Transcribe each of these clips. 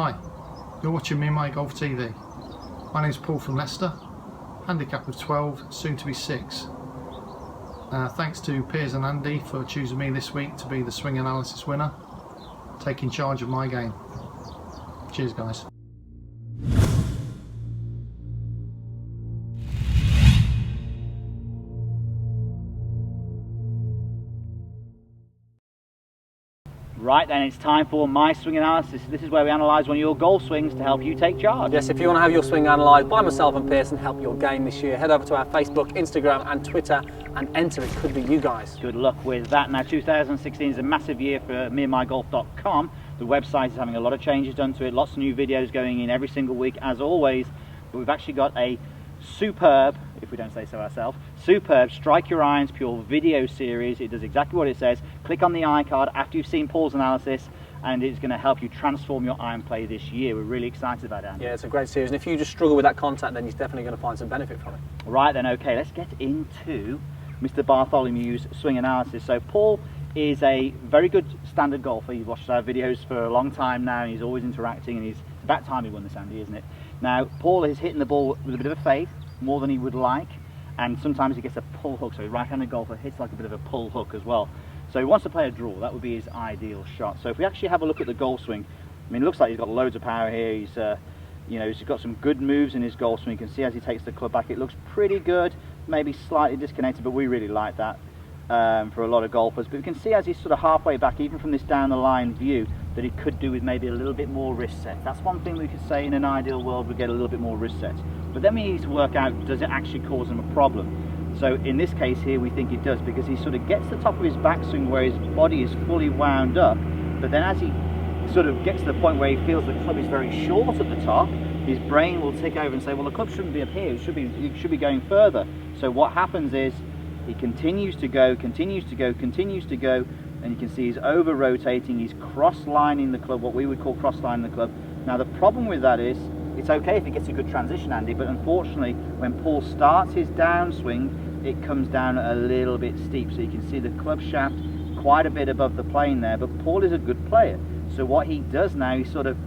Hi, you're watching Me and My Golf TV. My name's Paul from Leicester, handicap of 12, soon to be 6. Thanks to Piers and Andy for choosing me this week to be the swing analysis winner, taking charge of my game. Cheers guys. Right then, it's time for my swing analysis. This is where we analyse one of your golf swings to help you take charge. Yes, if you want to have your swing analysed by myself and Pearson, help your game this year, head over to our Facebook, Instagram and Twitter and enter. It could be you guys. Good luck with that. Now 2016 is a massive year for meandmygolf.com. The website is having a lot of changes done to it, lots of new videos going in every single week as always, but we've actually got a superb, if we don't say so ourselves, superb Strike Your Irons Pure video series. It does exactly what it says. Click on the iCard after you've seen Paul's analysis and it's going to help you transform your iron play this year. We're really excited about it. Yeah, it's a great series, and if you just struggle with that contact, then you're definitely going to find some benefit from it. Right then, okay, let's get into Mr. Bartholomew's swing analysis. So Paul is a very good standard golfer. He's watched our videos for a long time now and he's always interacting, and it's about time he won this, Andy, isn't it? Now Paul is hitting the ball with a bit of a fade, more than he would like, and sometimes he gets a pull hook, so a right-handed golfer hits like a bit of a pull hook as well. So he wants to play a draw. That would be his ideal shot. So if we actually have a look at the golf swing, I mean, it looks like he's got loads of power here. He's he's got some good moves in his golf swing. You can see as he takes the club back, it looks pretty good, maybe slightly disconnected, but we really like that for a lot of golfers. But we can see as he's sort of halfway back, even from this down the line view, that he could do with maybe a little bit more wrist set. That's one thing we could say in an ideal world, we get a little bit more wrist set. But then we need to work out, does it actually cause him a problem? So in this case here, we think it does, because he sort of gets the top of his backswing where his body is fully wound up, but then as he sort of gets to the point where he feels the club is very short at the top, his brain will tick over and say, well, the club shouldn't be up here, it should be going further. So what happens is he continues to go, and you can see he's over rotating, he's cross-lining the club, what we would call cross-lining the club. Now the problem with that is, it's okay if he gets a good transition, Andy, but unfortunately when Paul starts his downswing, it comes down a little bit steep, so you can see the club shaft quite a bit above the plane there. But Paul is a good player, so what he does now, he sort of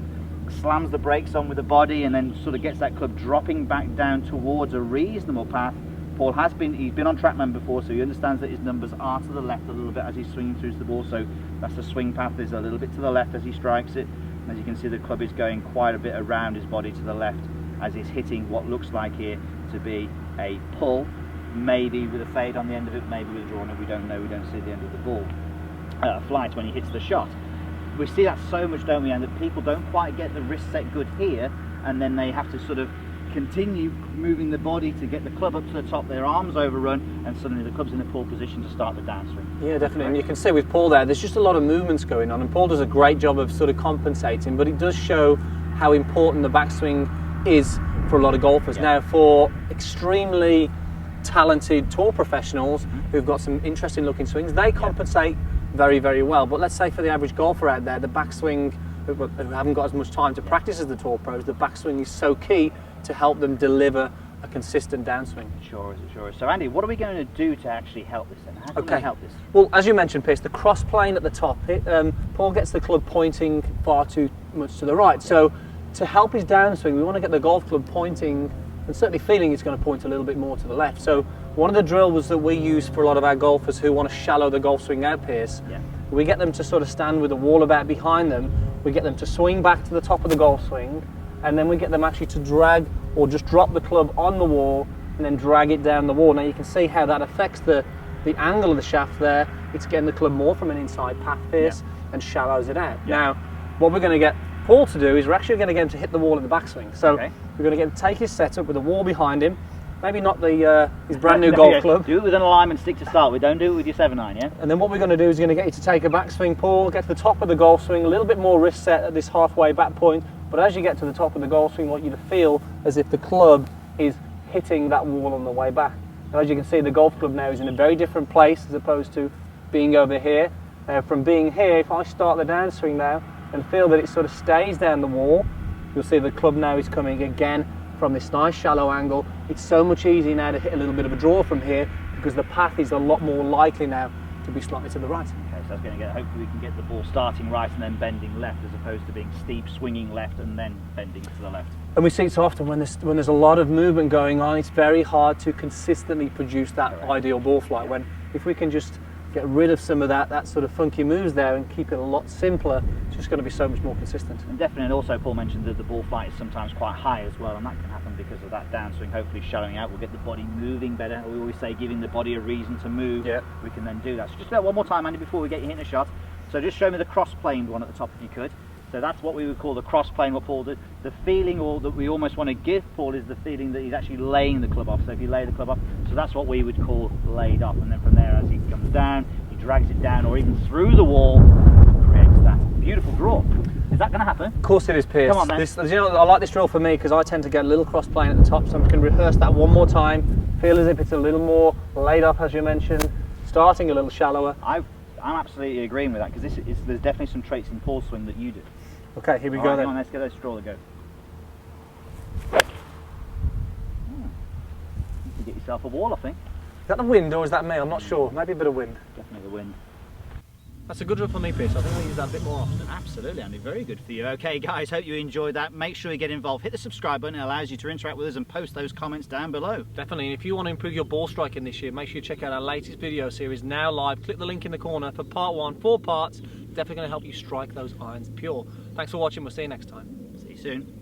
slams the brakes on with the body and then sort of gets that club dropping back down towards a reasonable path. Paul he's been on TrackMan before, so he understands that his numbers are to the left a little bit as he's swinging through the ball, so that's the swing path is a little bit to the left as he strikes it. As you can see, the club is going quite a bit around his body to the left as he's hitting what looks like here to be a pull, maybe with a fade on the end of it, maybe with a draw, and we don't know, we don't see the end of the ball. Flight when he hits the shot. We see that so much, don't we, and that people don't quite get the wrist set good here, and then they have to sort of continue moving the body to get the club up to the top, their arms overrun, and suddenly the club's in a poor position to start the downswing. Yeah, definitely, and you can see with Paul there's just a lot of movements going on, and Paul does a great job of sort of compensating, but it does show how important the backswing is for a lot of golfers. Yeah. Now, for extremely talented tour professionals who've got some interesting looking swings, they compensate very, very well. But let's say for the average golfer out there, the backswing, who haven't got as much time to practice as the tour pros, the backswing is so key to help them deliver a consistent downswing. Sure is. So Andy, what are we going to do to actually help this then? How can we help this? Well, as you mentioned, Pierce, the cross plane at the top, Paul gets the club pointing far too much to the right. So to help his downswing, we want to get the golf club pointing, and certainly feeling it's going to point a little bit more to the left. So one of the drills that we use for a lot of our golfers who want to shallow the golf swing out, Pierce, we get them to sort of stand with the wall about behind them, we get them to swing back to the top of the golf swing, and then we get them actually to drag or just drop the club on the wall and then drag it down the wall. Now you can see how that affects the angle of the shaft there. It's getting the club more from an inside path, Pierce, and shallows it out. Now, what we're going to get Paul to do is we're actually going to get him to hit the wall in the backswing. So we're going to get him to take his setup with the wall behind him, maybe not his brand new golf club. Do it with an alignment stick to start with, don't do it with your 7-iron, yeah? And then what we're going to do is going to get you to take a backswing, Paul, get to the top of the golf swing, a little bit more wrist set at this halfway back point, but as you get to the top of the golf swing, I want you to feel as if the club is hitting that wall on the way back. Now, as you can see, the golf club now is in a very different place as opposed to being over here. From being here, if I start the downswing now and feel that it sort of stays down the wall, you'll see the club now is coming again from this nice shallow angle. It's so much easier now to hit a little bit of a draw from here because the path is a lot more likely now to be slightly to the right. Okay, so that's going to get, hopefully we can get the ball starting right and then bending left, as opposed to being steep, swinging left and then bending to the left. And we see it so often when there's a lot of movement going on, it's very hard to consistently produce that ideal ball flight. When if we can just get rid of some of that sort of funky moves there and keep it a lot simpler, it's just going to be so much more consistent. And definitely, and also Paul mentioned that the ball flight is sometimes quite high as well, and that can happen because of that downswing hopefully shallowing out. We'll get the body moving better. We always say giving the body a reason to move. Yeah. We can then do that. So just do that one more time, Andy, before we get you hitting a shot. So just show me the cross-planed one at the top if you could. So that's what we would call the cross-plane, what Paul did. The feeling, or that we almost want to give Paul, is the feeling that he's actually laying the club off. So if you lay the club off, so that's what we would call laid off. And then from there, as he comes down, he drags it down, or even through the wall, creates that beautiful draw. Is that going to happen? Of course it is, Piers. Come on then. This, you know, I like this drill for me because I tend to get a little cross-plane at the top, so I'm going to rehearse that one more time. Feel as if it's a little more laid off, as you mentioned, starting a little shallower. I'm absolutely agreeing with that, because there's definitely some traits in Paul's swing that you do. Okay, here we All go right, then. come on, let's get a straw to go. You can get yourself a wall, I think. Is that the wind or is that me? I'm not sure. Maybe a bit of wind. Definitely the wind. That's a good drill for me, Piers. I think I'll use that a bit more often. Absolutely, Andy. Very good for you. Okay, guys, hope you enjoyed that. Make sure you get involved. Hit the subscribe button. It allows you to interact with us and post those comments down below. Definitely, and if you want to improve your ball striking this year, make sure you check out our latest video series, now live. Click the link in the corner for part 1, 4 parts. Definitely going to help you strike those irons pure. Thanks for watching. We'll see you next time. See you soon.